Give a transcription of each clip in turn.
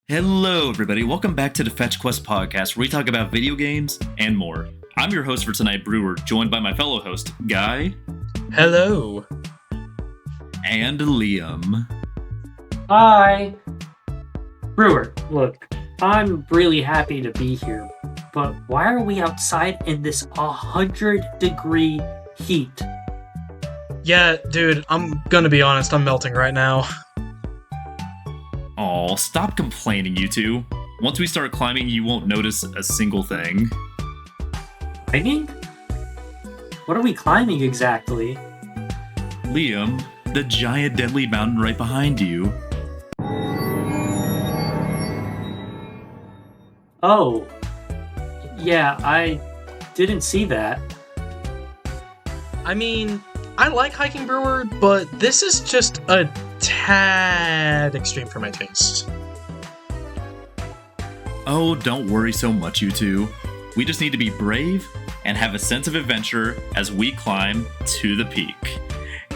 Hello, everybody. Welcome back to the Fetch Quest podcast, where we talk about video games and more. I'm your host for tonight, Brewer, joined by my fellow host, Guy. Hello. And Liam. Hi. Brewer, look, I'm really happy to be here, but why are we outside in this 100-degree heat? Yeah, dude, I'm gonna be honest, I'm melting right now. Aw, stop complaining, you two. Once we start climbing, you won't notice a single thing. Climbing? What are we climbing exactly? Liam, the giant deadly mountain right behind you. Oh. Yeah, I didn't see that. I mean, I like hiking, Brewer, but this is just a tad extreme for my taste. Oh, don't worry so much, you two. We just need to be brave and have a sense of adventure as we climb to the peak.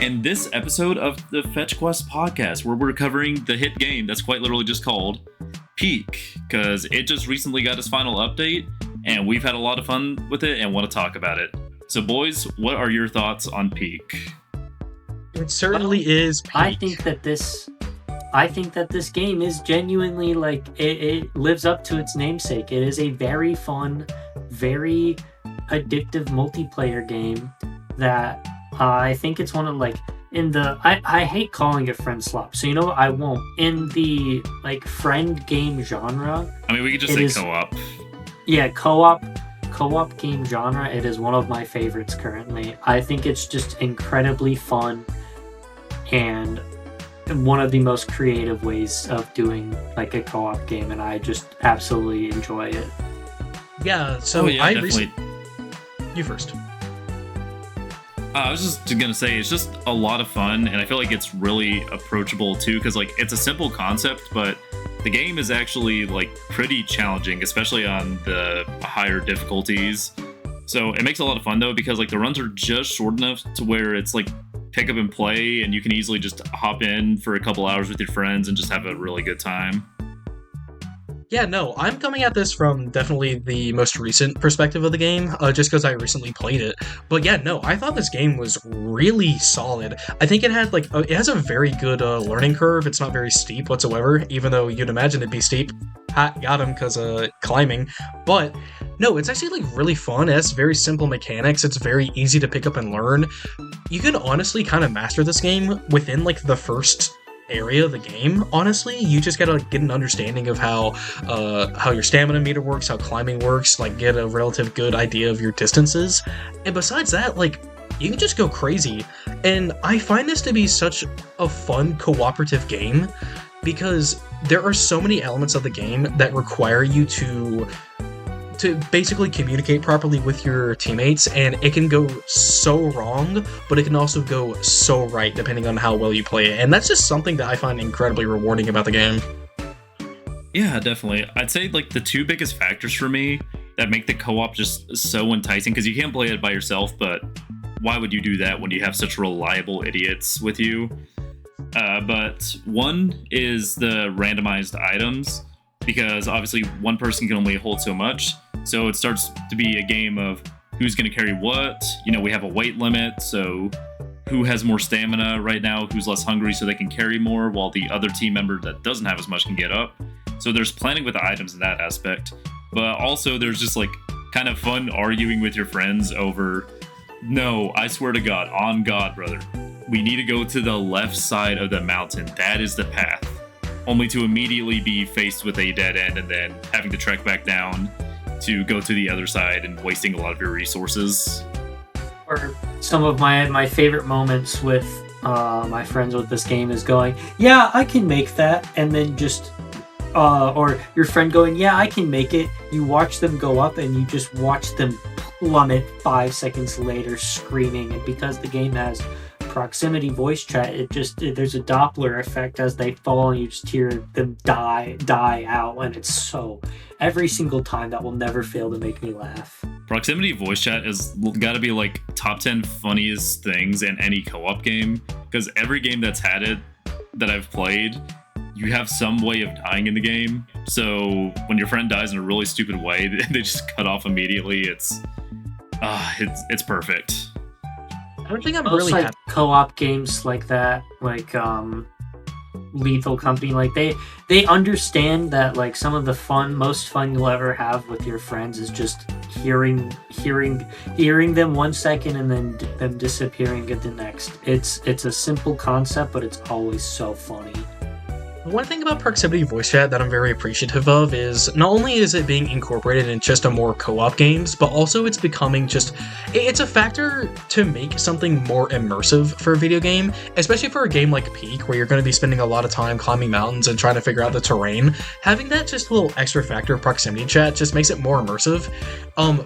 In this episode of the Fetch Quest podcast, where we're covering the hit game that's quite literally just called Peak, because it just recently got its final update, and we've had a lot of fun with it and want to talk about it. So boys, what are your thoughts on Peak? It certainly is Peak. I think that this game is genuinely, like, it lives up to its namesake. It is a very fun, very addictive multiplayer game that I think it's one of, like, I hate calling it friend swap, so you know what, I won't. In the, like, friend game genre... I mean, we could just say co-op. Yeah, co-op game genre, it is one of my favorites currently. I think it's just incredibly fun and one of the most creative ways of doing, like, a co-op game, and I just absolutely enjoy it. Yeah, so definitely. You first. I was just gonna say, it's just a lot of fun, and I feel like it's really approachable too, because, like, it's a simple concept, but the game is actually, like, pretty challenging, especially on the higher difficulties. So it makes it a lot of fun though, because, like, the runs are just short enough to where it's like pick up and play, and you can easily just hop in for a couple hours with your friends and just have a really good time. Yeah, no, I'm coming at this from definitely the most recent perspective of the game, just because I recently played it. But yeah, no, I thought this game was really solid. I think it had, like, it has a very good learning curve. It's not very steep whatsoever, even though you'd imagine it'd be steep. Ha, got him, because climbing. But no, it's actually, like, really fun. It has very simple mechanics. It's very easy to pick up and learn. You can honestly kind of master this game within, like, the first area of the game. Honestly, you just gotta get an understanding of how your stamina meter works, how climbing works, like, get a relative good idea of your distances, and besides that, like, you can just go crazy. And I find this to be such a fun cooperative game because there are so many elements of the game that require you to basically communicate properly with your teammates, and it can go so wrong, but it can also go so right depending on how well you play it, and that's just something that I find incredibly rewarding about the game. Yeah, definitely. I'd say, like, the two biggest factors for me that make the co-op just so enticing, because you can't play it by yourself, but why would you do that when you have such reliable idiots with you? But one is the randomized items, because obviously one person can only hold so much. So it starts to be a game of who's going to carry what. You know, we have a weight limit, so who has more stamina right now, who's less hungry so they can carry more, while the other team member that doesn't have as much can get up. So there's planning with the items in that aspect. But also there's just, like, kind of fun arguing with your friends over, no, I swear to God, on God, brother, we need to go to the left side of the mountain. That is the path. Only to immediately be faced with a dead end and then having to trek back down to go to the other side and wasting a lot of your resources. Or some of my favorite moments with my friends with this game is going, yeah, I can make that, and then just or your friend going, yeah, I can make it. You watch them go up and you just watch them plummet 5 seconds later screaming, and because the game has proximity voice chat, there's a Doppler effect as they fall, and you just hear them die out, and it's so, every single time, that will never fail to make me laugh. Proximity voice chat has got to be, like, top 10 funniest things in any co-op game, because every game that's had it that I've played, you have some way of dying in the game. So when your friend dies in a really stupid way, they just cut off immediately. It's perfect. I don't think I'm Most really like happy. co-op games like that, like Lethal Company, like they understand that like some of the most fun you'll ever have with your friends is just hearing them 1 second and then them disappearing at the next. It's a simple concept, but it's always so funny. One thing about proximity voice chat that I'm very appreciative of is not only is it being incorporated in just a more co-op games, but also it's becoming it's a factor to make something more immersive for a video game, especially for a game like Peak, where you're going to be spending a lot of time climbing mountains and trying to figure out the terrain. Having that just little extra factor of proximity chat just makes it more immersive.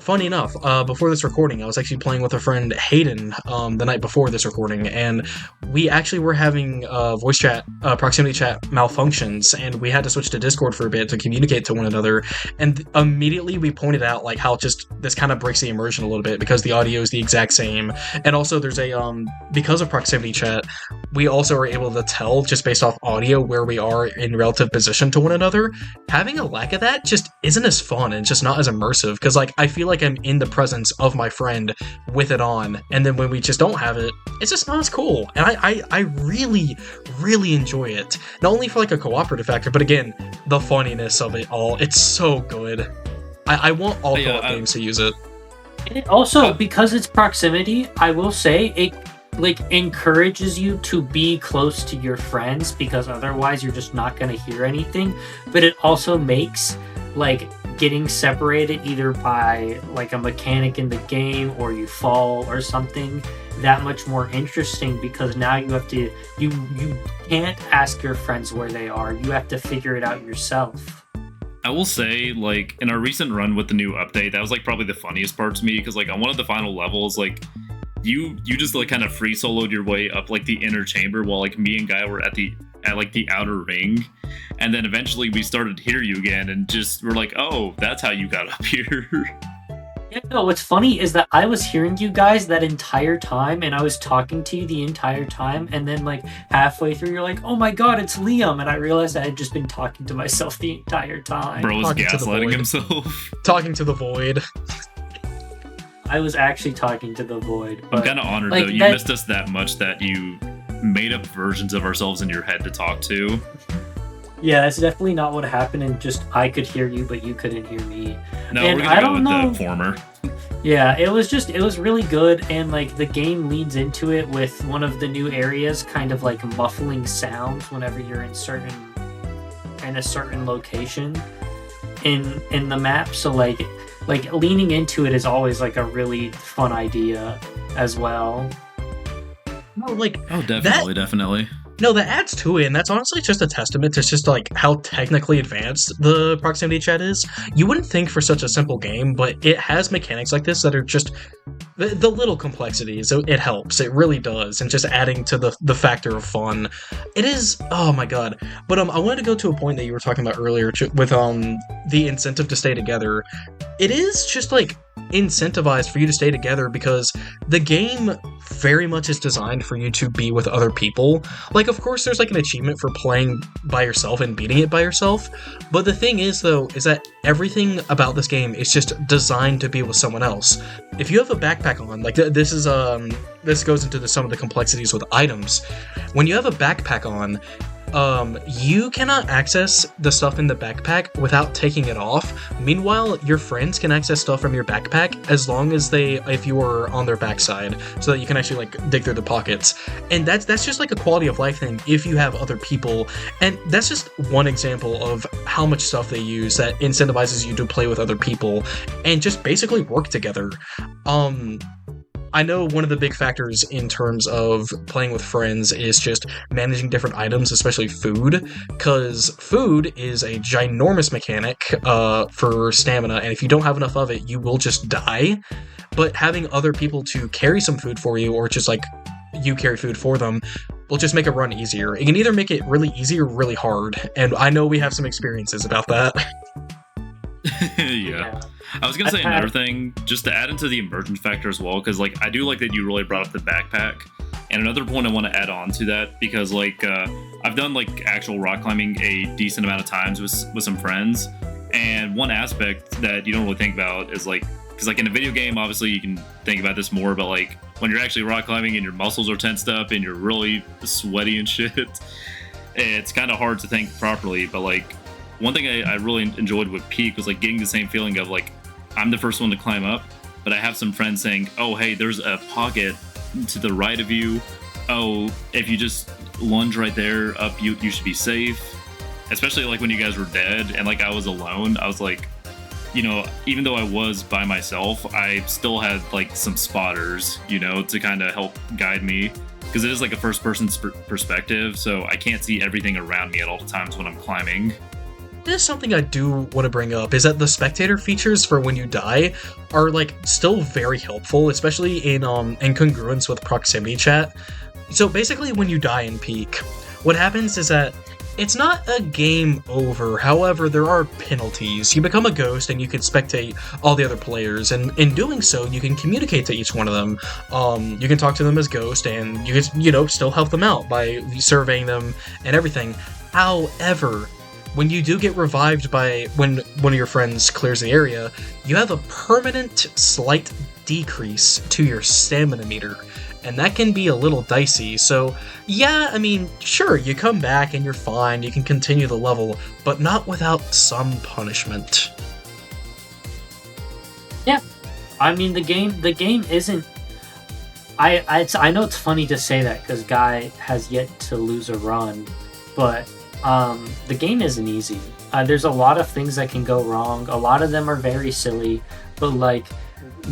Funny enough, before this recording, I was actually playing with a friend, Hayden, the night before this recording, and we actually were having voice chat, proximity chat malfunctions, and we had to switch to Discord for a bit to communicate to one another, and immediately we pointed out like how just this kind of breaks the immersion a little bit because the audio is the exact same, and also there's a because of proximity chat, we also are able to tell just based off audio where we are in relative position to one another. Having a lack of that just isn't as fun and just not as immersive, because like I feel like I'm in the presence of my friend with it on, and then when we just don't have it, it's just not as cool, and I really enjoy it, not only for like a cooperative factor, but again, the funniness of it all. It's so good. I want all co-op games to use it. And it also, because it's proximity, I will say it like encourages you to be close to your friends, because otherwise you're just not going to hear anything. But it also makes like getting separated either by like a mechanic in the game or you fall or something that much more interesting, because now you have to you can't ask your friends where they are. You have to figure it out yourself. I will say, like, in our recent run with the new update, that was like probably the funniest part to me, because like on one of the final levels, like you just like kind of free soloed your way up like the inner chamber, while like me and Guy were at like the outer ring, and then eventually we started to hear you again, and just we're like, oh, that's how you got up here. Yeah, no, what's funny is that I was hearing you guys that entire time, and I was talking to you the entire time, and then like halfway through you're like, oh my god, it's Liam, and I realized I had just been talking to myself the entire time. Bro was Talking to the gaslighting void. himself. Talking to the void. I was actually talking to the void. I'm But kind of honored like, though. You that- missed us that much that you made up versions of ourselves in your head to talk to. yeah, that's definitely not what happened, and just I could hear you, but you couldn't hear me. No, And we're I gonna go with don't know- the former. Yeah, it was really good, and like the game leads into it with one of the new areas kind of like muffling sounds whenever you're in a certain location in the map. So like leaning into it is always like a really fun idea as well. No, like Oh, definitely. no, that adds to it, and that's honestly just a testament to just like how technically advanced the proximity chat is. You wouldn't think for such a simple game, but it has mechanics like this that are just the little complexities. So it helps, it really does, and just adding to the factor of fun. It is, oh my god. But I wanted to go to a point that you were talking about earlier with the incentive to stay together. It is just like incentivized for you to stay together because the game very much is designed for you to be with other people. Like, of course, there's like an achievement for playing by yourself and beating it by yourself, but the thing is, though, is that everything about this game is just designed to be with someone else. If you have a backpack on, like this goes into some of the complexities with items. When you have a backpack on, you cannot access the stuff in the backpack without taking it off. Meanwhile, your friends can access stuff from your backpack as long as if you are on their backside, so that you can actually like dig through the pockets. And that's just like a quality of life thing if you have other people. And that's just one example of how much stuff they use that incentivizes you to play with other people and just basically work together. I know one of the big factors in terms of playing with friends is just managing different items, especially food, because food is a ginormous mechanic for stamina, and if you don't have enough of it, you will just die. But having other people to carry some food for you, or just like you carry food for them, will just make a run easier. It can either make it really easy or really hard, and I know we have some experiences about that. Yeah. I was gonna say another thing, just to add into the immersion factor as well, because like I do like that you really brought up the backpack, And another point I want to add on to that, because like I've done like actual rock climbing a decent amount of times with some friends, and one aspect that you don't really think about is like, because like in a video game, obviously you can think about this more, but like when you're actually rock climbing and your muscles are tensed up and you're really sweaty and shit, it's kind of hard to think properly. But like one thing I really enjoyed with Peak was like getting the same feeling of like I'm the first one to climb up, but I have some friends saying, oh hey, there's a pocket to the right of you. Oh, if you just lunge right there up, you should be safe. Especially like when you guys were dead and like I was alone, I was like, you know, even though I was by myself, I still had like some spotters, you know, to kind of help guide me, because it is like a first person perspective, so I can't see everything around me at all times when I'm climbing. There's something I do want to bring up is that the spectator features for when you die are like still very helpful, especially in congruence with proximity chat. So basically when you die in Peak, what happens is that it's not a game over. However, there are penalties. You become a ghost and you can spectate all the other players, and in doing so, you can communicate to each one of them. You can talk to them as ghost, and you can, you know, still help them out by surveying them and everything. However, when you do get revived by when one of your friends clears the area, you have a permanent slight decrease to your stamina meter, and that can be a little dicey. So yeah, I mean, sure, you come back and you're fine, you can continue the level, but not without some punishment. Yeah, I mean the game isn't. I know it's funny to say that because Guy has yet to lose a run, but the game isn't easy. There's a lot of things that can go wrong. A lot of them are very silly, but like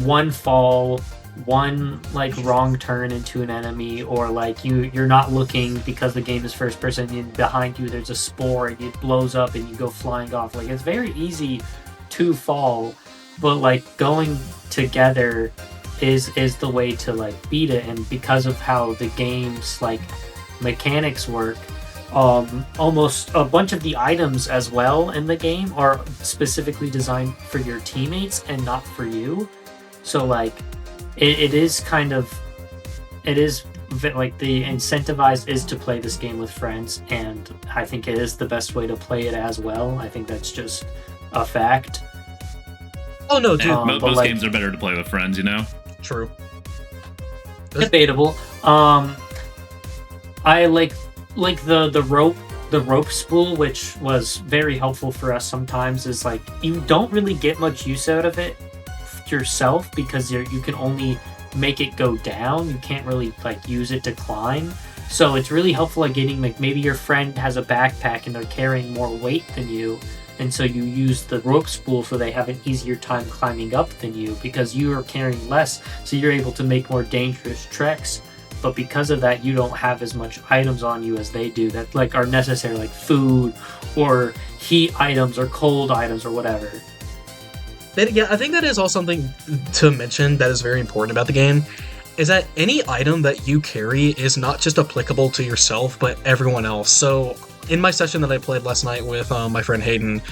one fall, one like wrong turn into an enemy, or like you're not looking because the game is first person and behind you there's a spore and it blows up and you go flying off. Like it's very easy to fall, but like going together is the way to like beat it. And because of how the game's like mechanics work, almost a bunch of the items as well in the game are specifically designed for your teammates and not for you. So like it is kind of, it is like the incentivized is to play this game with friends, and I think it is the best way to play it as well. I think that's just a fact. Oh no, dude. Most like, games are better to play with friends, you know? True. Debatable. I like the rope spool, which was very helpful for us sometimes, is like you don't really get much use out of it yourself because you can only make it go down. You can't really like use it to climb. So it's really helpful at getting like maybe your friend has a backpack and they're carrying more weight than you, and so you use the rope spool so they have an easier time climbing up than you because you are carrying less, so you're able to make more dangerous treks. But because of that, you don't have as much items on you as they do that like are necessary, like food or heat items or cold items or whatever. Yeah, I think that is also something to mention that is very important about the game, is that any item that you carry is not just applicable to yourself, but everyone else. So in my session that I played last night with my friend Hayden,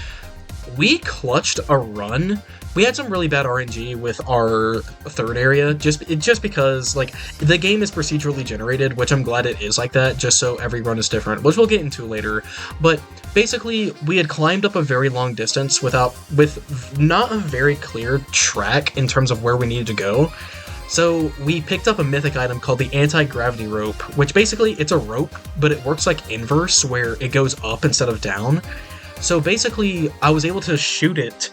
we clutched a run. We had some really bad RNG with our third area, just because like the game is procedurally generated, which I'm glad it is like that, just so every run is different, which we'll get into later. But basically, we had climbed up a very long distance with not a very clear track in terms of where we needed to go. So we picked up a mythic item called the anti-gravity rope, which basically it's a rope, but it works like inverse, where it goes up instead of down. So basically, I was able to shoot it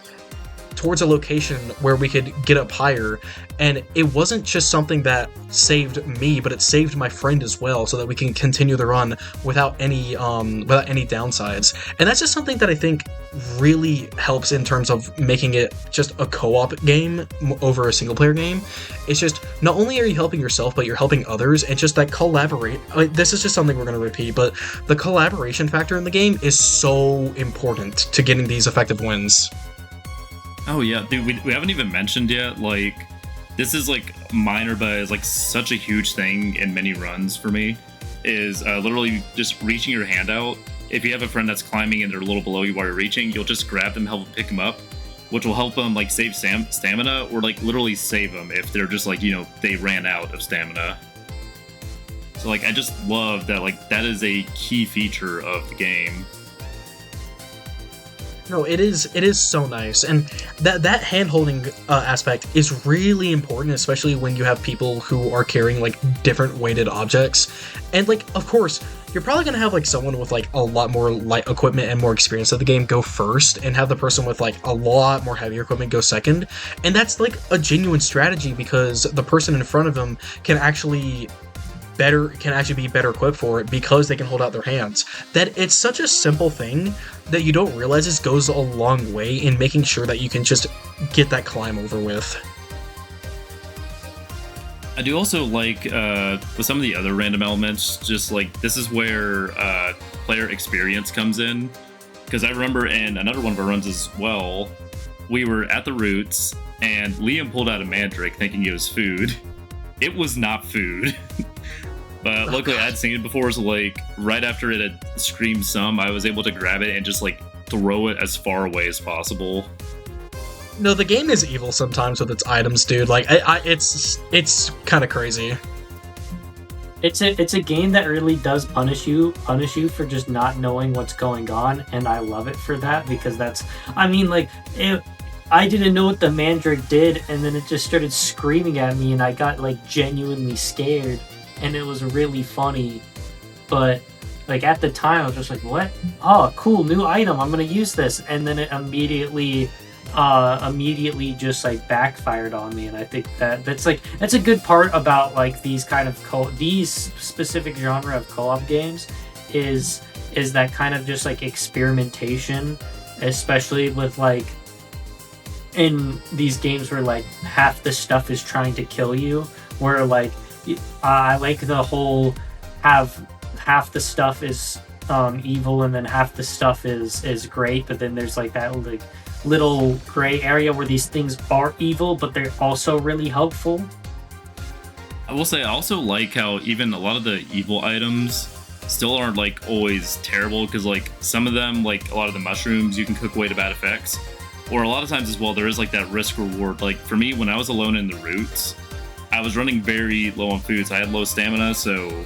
towards a location where we could get up higher, and it wasn't just something that saved me, but it saved my friend as well, so that we can continue the run without any downsides. And that's just something that I think really helps in terms of making it just a co-op game over a single player game. It's just not only are you helping yourself, but you're helping others, and just that this is just something we're going to repeat, but the collaboration factor in the game is so important to getting these effective wins. Oh yeah, dude, we haven't even mentioned yet, like, this is like minor, but it's like such a huge thing in many runs for me, is literally just reaching your hand out. If you have a friend that's climbing and they're a little below you while you're reaching, you'll just grab them, help pick them up, which will help them like save stamina, or like literally save them if they're just like, you know, they ran out of stamina. So like I just love that like that is a key feature of the game. No, it is so nice, and that hand holding aspect is really important, especially when you have people who are carrying like different weighted objects, and like of course you're probably gonna have like someone with like a lot more light equipment and more experience of the game go first, and have the person with like a lot more heavier equipment go second, and that's like a genuine strategy because the person in front of them can actually be better equipped for it because they can hold out their hands. That it's such a simple thing that you don't realize this goes a long way in making sure that you can just get that climb over with. I do also like with some of the other random elements, just like this is where player experience comes in. Because I remember in another one of our runs as well, we were at the Roots and Liam pulled out a mandrake thinking it was food. It was not food. But luckily I'd seen it before, so like right after it had screamed some, I was able to grab it and just like throw it as far away as possible. No, the game is evil sometimes with its items, dude. Like, it's kind of crazy. It's a game that really does punish you for just not knowing what's going on, and I love it for that because I didn't know what the mandrake did, and then it just started screaming at me, and I got like genuinely scared. And it was really funny, but like at the time I was just like, what? Oh, cool, new item, I'm gonna use this. And then it immediately just like backfired on me. And I think that's a good part about like these kind of these specific genre of co-op games is that kind of just like experimentation, especially with like in these games where like half the stuff is trying to kill you, where like I like the whole half the stuff is evil and then half the stuff is great, but then there's like that like little gray area where these things are evil but they're also really helpful. I will say I also like how even a lot of the evil items still aren't like always terrible, because like some of them, like a lot of the mushrooms, you can cook away to bad effects, or a lot of times as well there is like that risk reward. Like for me, when I was alone in the Roots, I was running very low on food, so I had low stamina, so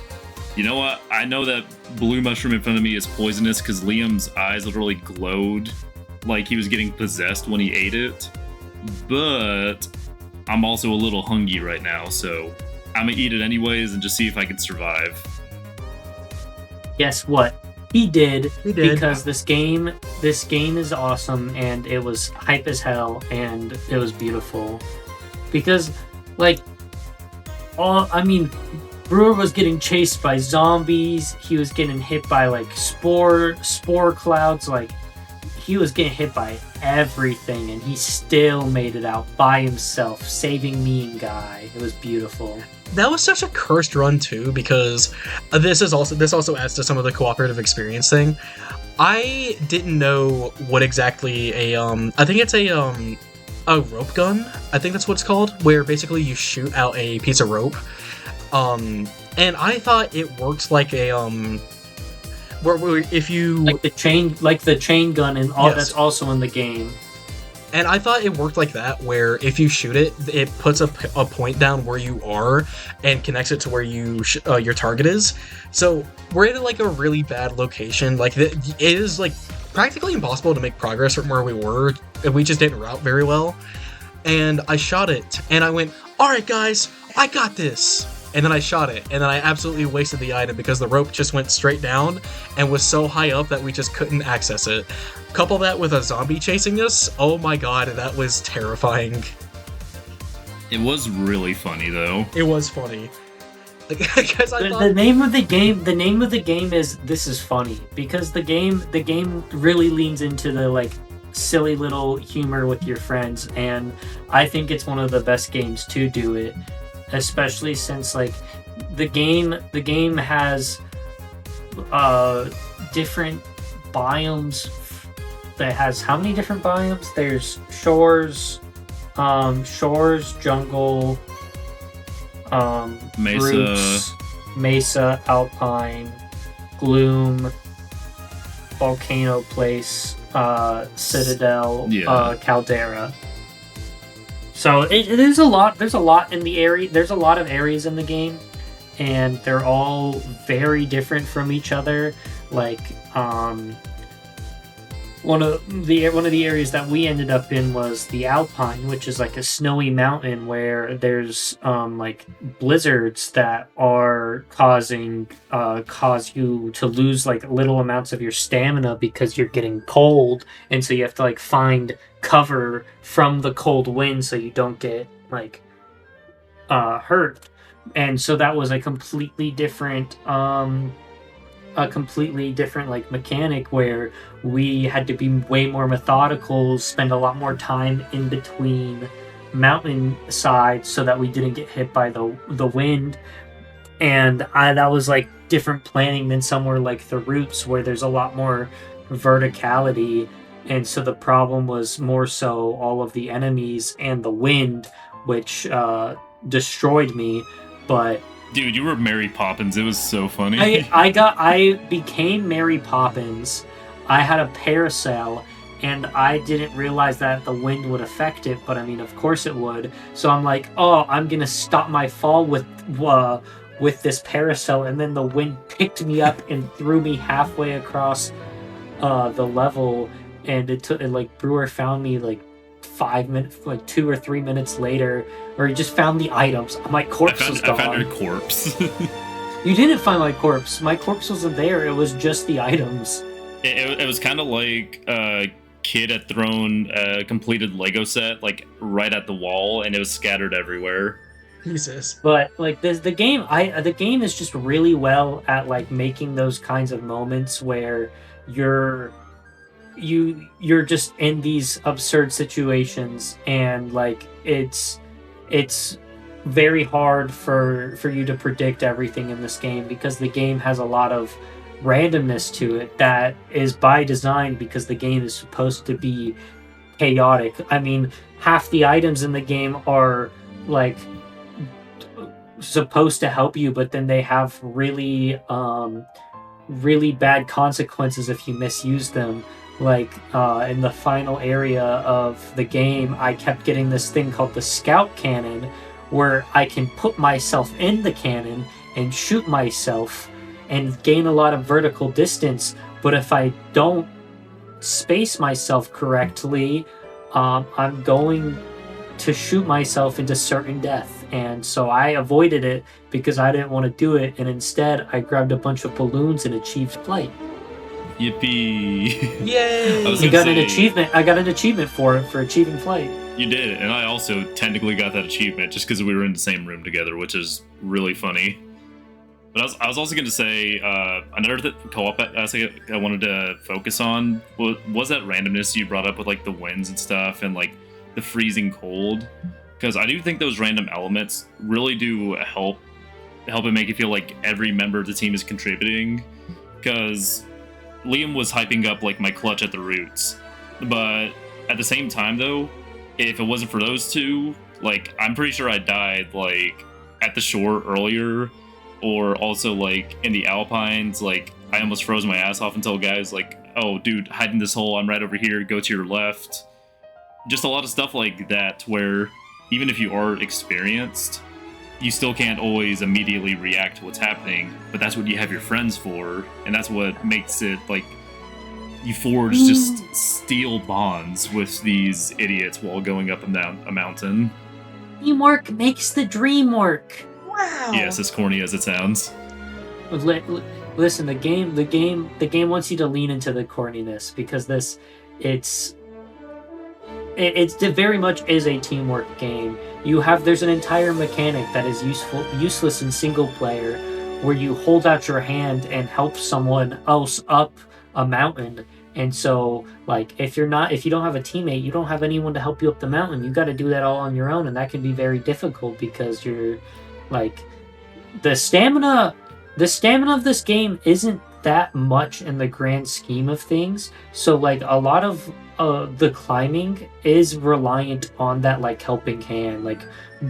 you know what? I know that blue mushroom in front of me is poisonous because Liam's eyes literally glowed like he was getting possessed when he ate it, but I'm also a little hungry right now, so I'm gonna eat it anyways and just see if I can survive. Guess what? He did. Because this game is awesome, and it was hype as hell, and it was beautiful. Because, like, Brewer was getting chased by zombies. He was getting hit by like spore clouds. Like he was getting hit by everything, and he still made it out by himself, saving me and Guy. It was beautiful. That was such a cursed run too, because this also adds to some of the cooperative experience thing. I didn't know what exactly I think it's a rope gun. I think that's what it's called, where basically you shoot out a piece of rope. And I thought it worked like a where if you like the chain gun and all. Yes. That's also in the game. And I thought it worked like that, where if you shoot it, it puts a point down where you are and connects it to where your target is. So we're in like a really bad location. Like it is like practically impossible to make progress from where we were. We just didn't route very well. And I shot it, and I went, "All right, guys, I got this." And then I shot it, and then I absolutely wasted the item because the rope just went straight down and was so high up that we just couldn't access it. Couple that with a zombie chasing us, oh my god, that was terrifying. It was really funny though. It was funny. Because the name of the game is This Is Funny, because the game really leans into the like silly little humor with your friends, and I think it's one of the best games to do it. Especially since like the game has different biomes. That has how many different biomes? There's shores, jungle, mesa, roots, mesa, alpine, gloom, volcano place, citadel, caldera. So there's a lot in the area. There's a lot of areas in the game, and they're all very different from each other. Like one of the areas that we ended up in was the Alpine, which is like a snowy mountain where there's like blizzards that are cause you to lose like little amounts of your stamina because you're getting cold, and so you have to like find cover from the cold wind so you don't get like hurt. And so that was a completely different like mechanic where we had to be way more methodical, spend a lot more time in between mountain sides so that we didn't get hit by the wind. And that was like different planning than somewhere like the Roots where there's a lot more verticality. And so the problem was more so all of the enemies and the wind, which destroyed me. But dude, you were Mary Poppins. It was so funny. I became Mary Poppins. I had a parasail, and I didn't realize that the wind would affect it. But I mean, of course it would. So I'm like, oh, I'm gonna stop my fall with this parasail, and then the wind picked me up and threw me halfway across the level. And it took like Brewer found me like 5 minutes, like 2 or 3 minutes later, or he just found the items. My corpse was gone. I found your corpse. You didn't find my corpse. My corpse wasn't there. It was just the items. It was kind of like a kid had thrown a completed Lego set like right at the wall, and it was scattered everywhere. Jesus. But like the game is just really well at like making those kinds of moments where you're just in these absurd situations, and like it's very hard for you to predict everything in this game, because the game has a lot of randomness to it that is by design, because the game is supposed to be chaotic. I mean, half the items in the game are like supposed to help you, but then they have really bad consequences if you misuse them. Like in the final area of the game, I kept getting this thing called the Scout Cannon, where I can put myself in the cannon and shoot myself and gain a lot of vertical distance. But if I don't space myself correctly, I'm going to shoot myself into certain death. And so I avoided it because I didn't want to do it, and instead I grabbed a bunch of balloons and achieved flight. Yippee! Yay! I got an achievement for it, for achieving flight. You did, and I also technically got that achievement just because we were in the same room together, which is really funny. But I was also going to say another co-op aspect I wanted to focus on was that randomness you brought up with like the winds and stuff, and like the freezing cold, because I do think those random elements really do help it make you feel like every member of the team is contributing. Because Liam was hyping up like my clutch at the Roots, but at the same time though, if it wasn't for those two, like I'm pretty sure I died like at the shore earlier, or also like in the Alpines, like I almost froze my ass off until guys like, oh dude, hide in this hole, I'm right over here, go to your left. Just a lot of stuff like that where even if you are experienced, you still can't always immediately react to what's happening, but that's what you have your friends for, and that's what makes it like you forge just steel bonds with these idiots while going up and down a mountain. Teamwork makes the dream work. Wow. Yes, as corny as it sounds. Listen, the game wants you to lean into the corniness, because it very much is a teamwork game. There's an entire mechanic that is useless in single player, where you hold out your hand and help someone else up a mountain. And so like if you don't have a teammate, you don't have anyone to help you up the mountain. You got to do that all on your own, and that can be very difficult because you're like the stamina of this game isn't that much in the grand scheme of things. So like a lot of the climbing is reliant on that like helping hand. Like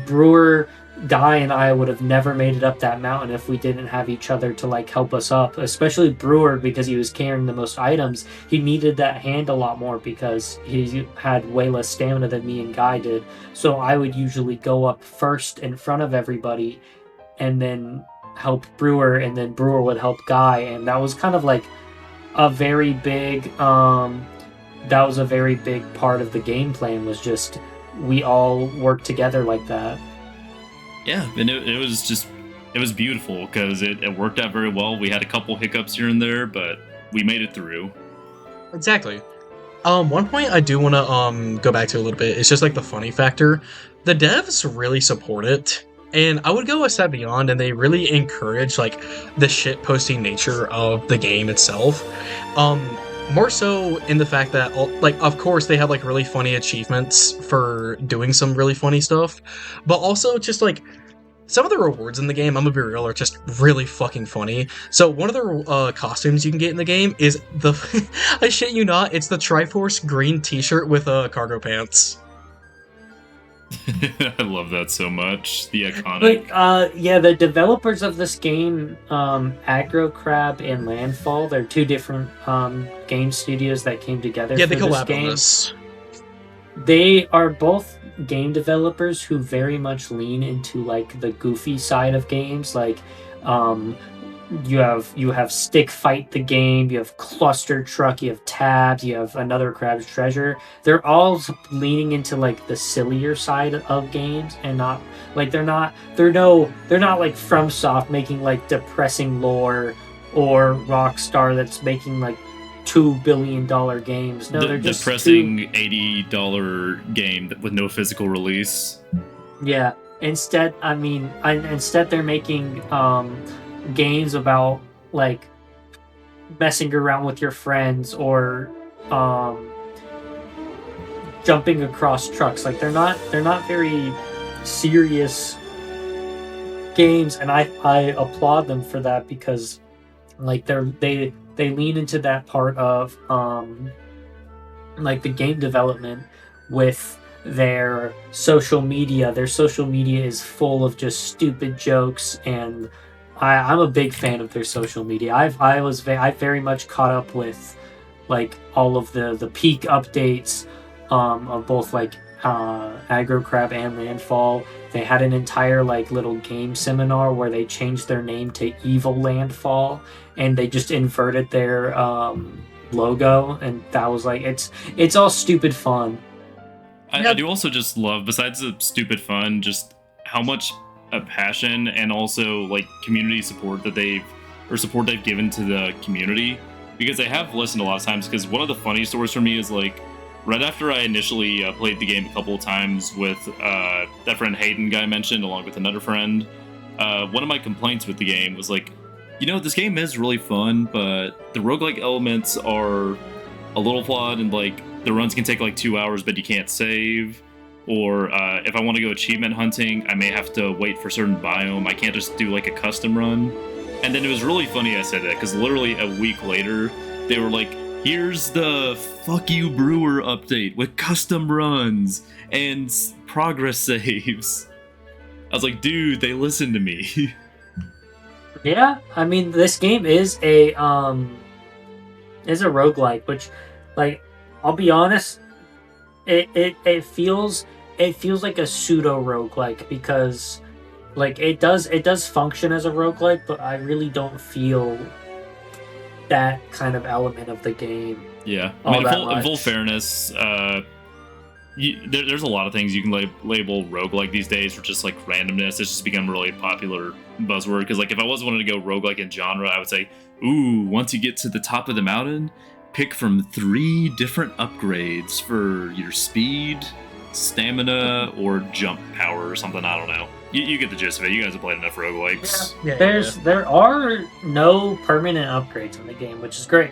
Brewer, Guy, and I would have never made it up that mountain if we didn't have each other to like help us up. Especially Brewer, because he was carrying the most items. He needed that hand a lot more because he had way less stamina than me and Guy did. So I would usually go up first in front of everybody, and then help Brewer, and then Brewer would help Guy, and that was kind of like a very big that was a very big part of the game plan, was just we all work together like that. Yeah, and it was beautiful because it worked out very well. We had a couple hiccups here and there, but we made it through. Exactly. One point I do want to go back to a little bit is just like the funny factor. The devs really support it, and I would go a step beyond, and they really encourage like the shit posting nature of the game itself. More so in the fact that like of course they have like really funny achievements for doing some really funny stuff, but also just like some of the rewards in the game, I'm gonna be real, are just really fucking funny. So one of the costumes you can get in the game is the I shit you not, it's the Triforce green t-shirt with cargo pants. I love that so much. The iconic. But yeah, the developers of this game, Aggro Crab and Landfall, they're two different game studios that came together Yeah, for they this collab on game. this. They are both game developers who very much lean into like the goofy side of games. Like you have Stick Fight the game, you have Cluster Truck, you have Tabs, you have Another Crab's Treasure. They're all leaning into like the sillier side of games, and not like they're not like FromSoft making like depressing lore, or Rockstar that's making like $2 billion games. No, they're just depressing $80 game with no physical release. Yeah. Instead, instead they're making games about like messing around with your friends, or jumping across trucks. Like they're not very serious games, and I applaud them for that, because like they lean into that part of like the game development with their social media. Their social media is full of just stupid jokes, and I'm a big fan of their social media. I very much caught up with like all of the peak updates of both like Aggro Crab and Landfall. They had an entire like little game seminar where they changed their name to Evil Landfall, and they just inverted their logo, and that was like it's all stupid fun. I do also just love, besides the stupid fun, just how much passion and also like community support that they've given to the community, because I have listened a lot of times. Because one of the funny stories for me is like right after I initially played the game a couple of times with that friend Hayden guy mentioned, along with another friend, one of my complaints with the game was like, this game is really fun, but the roguelike elements are a little flawed, and like the runs can take like 2 hours, but you can't save. Or if I want to go achievement hunting, I may have to wait for a certain biome. I can't just do like a custom run. And then it was really funny I said that, because literally a week later, they were like, here's the Fuck You Brewer update with custom runs and progress saves. I was like, dude, they listened to me. Yeah, I mean, this game is a roguelike, which, like, I'll be honest, it feels like a pseudo roguelike, because like it does function as a roguelike, but I really don't feel that kind of element of the game. Yeah, I mean, in full fairness, there's a lot of things you can label roguelike these days for just like randomness. It's just become a really popular buzzword, because like if I was wanting to go roguelike in genre, I would say, ooh, once you get to the top of the mountain, pick from 3 different upgrades for your speed, stamina, or jump power or something. I don't know. You get the gist of it. You guys have played enough roguelikes. Yeah. There are no permanent upgrades in the game, which is great.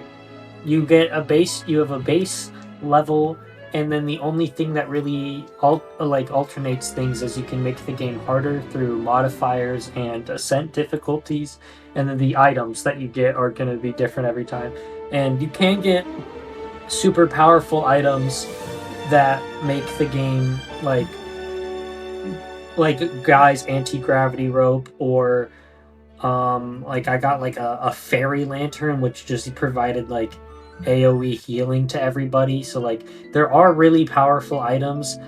You have a base level, and then the only thing that really alternates things is you can make the game harder through modifiers and ascent difficulties, and then the items that you get are going to be different every time. And you can get super powerful items that make the game like Guy's anti-gravity rope, or like I got like a fairy lantern, which just provided like AoE healing to everybody. So like there are really powerful items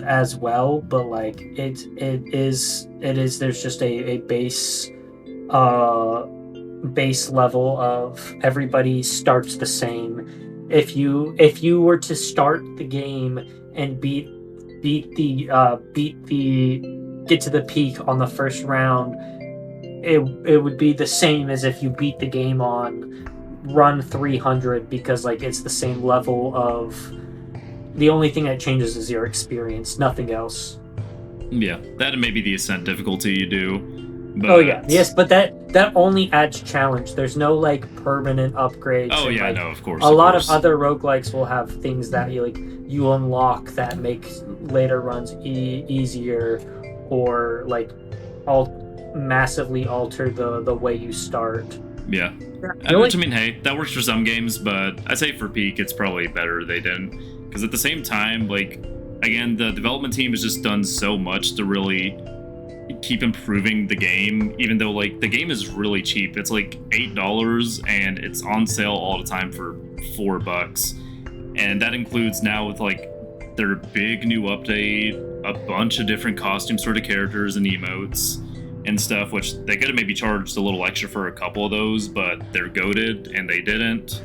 as well, but like it is there's just a base base level of everybody starts the same. If you were to start the game and get to the peak on the first round, it would be the same as if you beat the game on run 300, because like it's the same level of, the only thing that changes is your experience, nothing else. Yeah, that and maybe the ascent difficulty you do. But... Oh yeah, yes, but that only adds challenge. There's no like permanent upgrades. Oh yeah, like, no, of course. A lot of other roguelikes will have things that you unlock that make later runs easier, or like massively alter the way you start. Yeah. Which, I mean, hey, that works for some games, but I'd say for Peak, it's probably better they didn't. Because at the same time, like, again, the development team has just done so much to really keep improving the game, even though, like, the game is really cheap. It's like $8, and it's on sale all the time for $4. And that includes now with, like, their big new update, a bunch of different costumes for the characters and emotes and stuff, which they could have maybe charged a little extra for a couple of those, but they're goated and they didn't.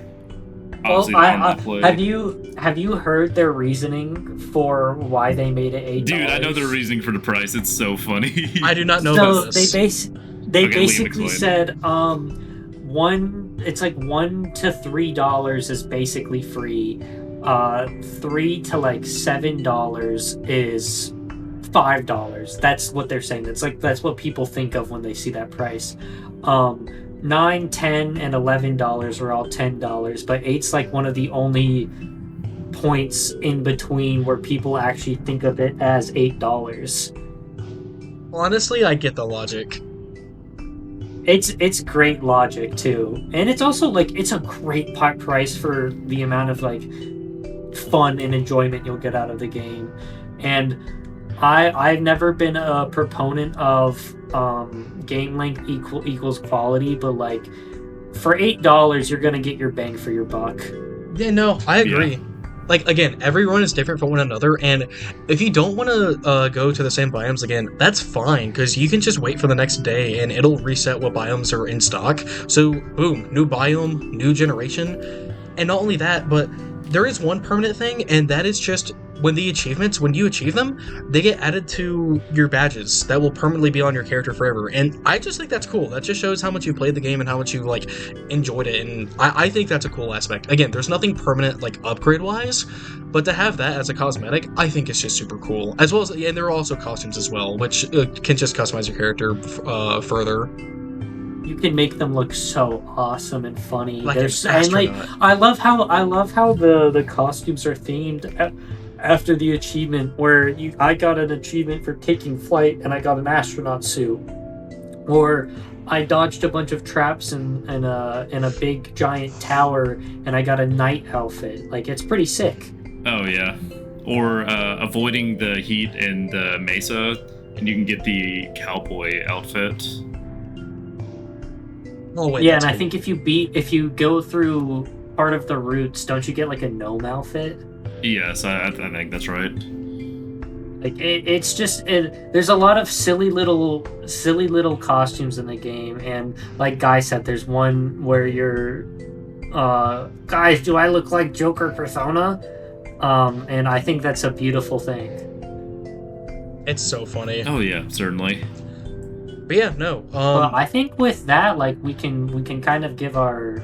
Well, have you heard their reasoning for why they made it $8? Dude, I know their reasoning for the price. It's so funny. I do not know about this. They basically said it's like $1 to $3 is basically free. $3 to like $7 is $5. That's what they're saying. That's what people think of when they see that price. $9, $10, and $11 are all $10, but $8's like one of the only points in between where people actually think of it as $8. Honestly, I get the logic. It's great logic too, and it's also like it's a great price for the amount of like fun and enjoyment you'll get out of the game. And I've never been a proponent of game length equals quality, but like for $8 you're gonna get your bang for your buck. Yeah, no, I agree. Yeah. Like, again, every run is different from one another, and if you don't want to go to the same biomes again, that's fine, because you can just wait for the next day, and it'll reset what biomes are in stock. So, boom, new biome, new generation, and not only that, but there is one permanent thing, and that is just when you achieve them, they get added to your badges that will permanently be on your character forever. And I just think that's cool. That just shows how much you played the game and how much you like enjoyed it. And I think that's a cool aspect. Again, there's nothing permanent like upgrade wise, but to have that as a cosmetic, I think it's just super cool. As well as, and there are also costumes as well, which can just customize your character further. You can make them look so awesome and funny. Like and like I love how the costumes are themed after the achievement, where I got an achievement for taking flight and I got an astronaut suit, or I dodged a bunch of traps in a big giant tower and I got a knight outfit. Like, it's pretty sick. Oh yeah, or avoiding the heat in the mesa, and you can get the cowboy outfit. Oh, wait, yeah, and I think if you go through part of the routes, don't you get like a gnome outfit? Yes, I think that's right. Like it's just there's a lot of silly little costumes in the game, and like Guy said, there's one where you're, guys, do I look like Joker Persona? And I think that's a beautiful thing. It's so funny. Oh yeah, certainly. But yeah, no. Well, I think with that, like we can kind of give our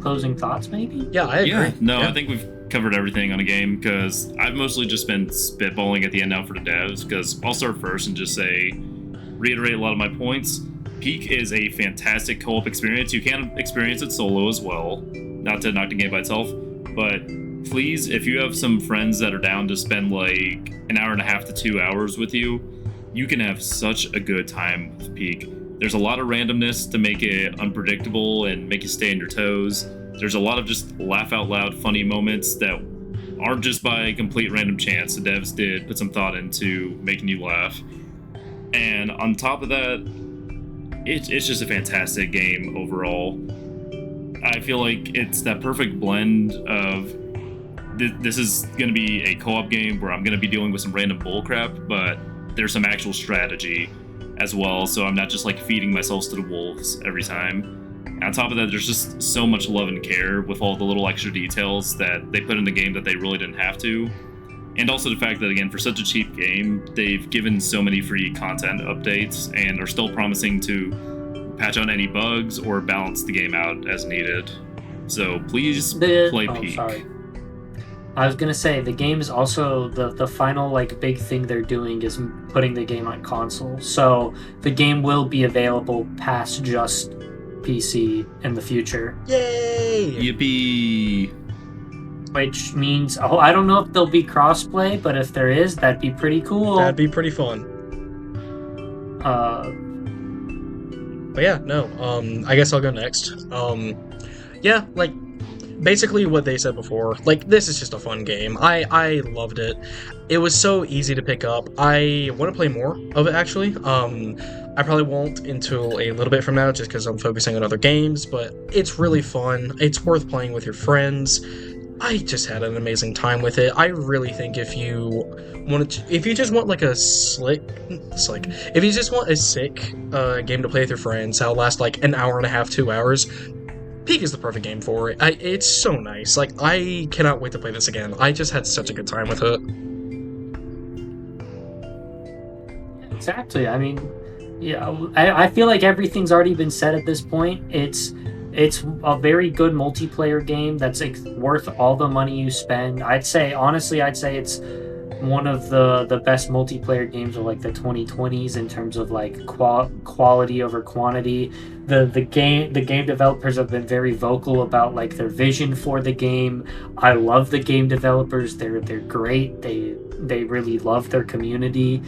closing thoughts, maybe. Yeah, I agree. Yeah, no, Yeah. I think we've covered everything on a game, because I've mostly just been spitballing at the end now for the devs, because I'll start first and just reiterate a lot of my points. Peak is a fantastic co-op experience. You can experience it solo as well, not to knock the game by itself, but please, if you have some friends that are down to spend like an hour and a half to 2 hours with you, you can have such a good time with Peak. There's a lot of randomness to make it unpredictable and make you stay on your toes. There's a lot of just laugh out loud funny moments that aren't just by complete random chance. The devs did put some thought into making you laugh. And on top of that, it's just a fantastic game overall. I feel like it's that perfect blend of this is going to be a co-op game where I'm going to be dealing with some random bullcrap, but there's some actual strategy. as well, so I'm not just like feeding myself to the wolves every time. And on top of that, there's just so much love and care with all the little extra details that they put in the game that they really didn't have to. And also the fact that, again, for such a cheap game, they've given so many free content updates and are still promising to patch out any bugs or balance the game out as needed. So please play Peak. Sorry. I was gonna say the game is also the final like big thing they're doing is putting the game on console. So the game will be available past just PC in the future. Yay! Yippee! Which means, I don't know if there'll be crossplay, but if there is, that'd be pretty cool. That'd be pretty fun. But yeah, no. I guess I'll go next. Yeah, like basically what they said before. Like, this is just a fun game. I loved it. It was so easy to pick up. I want to play more of it actually. I probably won't until a little bit from now, just because I'm focusing on other games. But it's really fun. It's worth playing with your friends. I just had an amazing time with it. I really think if you just want like a if you just want a sick game to play with your friends, that'll last like an hour and a half, 2 hours, Peak is the perfect game for it. It's so nice. Like, I cannot wait to play this again. I just had such a good time with it. Exactly. I mean, yeah, I feel like everything's already been said at this point. It's a very good multiplayer game that's worth all the money you spend. I'd say it's one of the best multiplayer games of like the 2020s in terms of like quality over quantity. The game developers have been very vocal about like their vision for the game. I love the game developers. They're great. They really love their community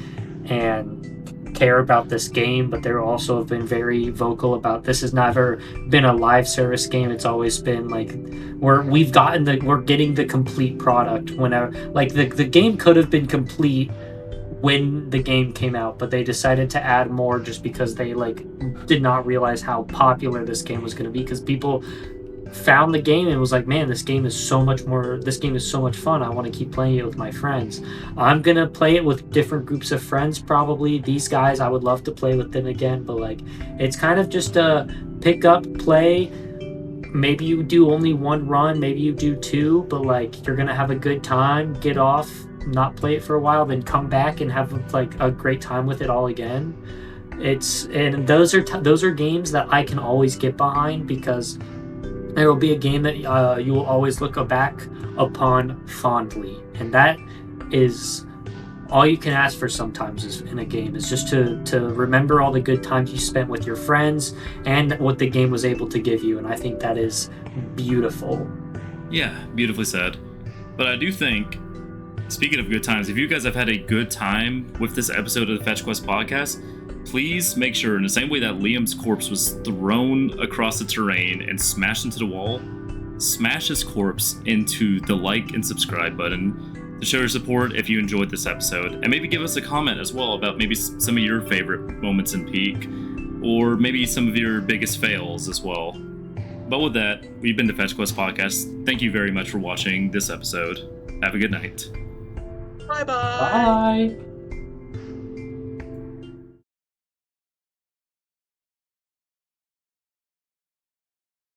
and care about this game, but they're also have been very vocal about this has never been a live service game. It's always been like we're getting the complete product whenever, like the game could have been complete when the game came out, but they decided to add more just because they like did not realize how popular this game was going to be, because people found the game and was like, man, this game is so much fun. I want to keep playing it with my friends. I'm gonna play it with different groups of friends, probably. These guys, I would love to play with them again, but like it's kind of just a pick up, play. Maybe you do only one run, maybe you do two, but like you're gonna have a good time, get off, not play it for a while, then come back and have like a great time with it all again. Those are games that I can always get behind, because there will be a game that you will always look back upon fondly, and that is all you can ask for sometimes is in a game, is just to remember all the good times you spent with your friends and what the game was able to give you, and I think that is beautiful. Yeah, beautifully said. But I do think, speaking of good times, if you guys have had a good time with this episode of the Fetch Quest podcast, please make sure, in the same way that Liam's corpse was thrown across the terrain and smashed into the wall, smash his corpse into the like and subscribe button to show your support if you enjoyed this episode. And maybe give us a comment as well about maybe some of your favorite moments in Peak, or maybe some of your biggest fails as well. But with that, we've been the Fetch Quest Podcast. Thank you very much for watching this episode. Have a good night. Bye-bye! Bye!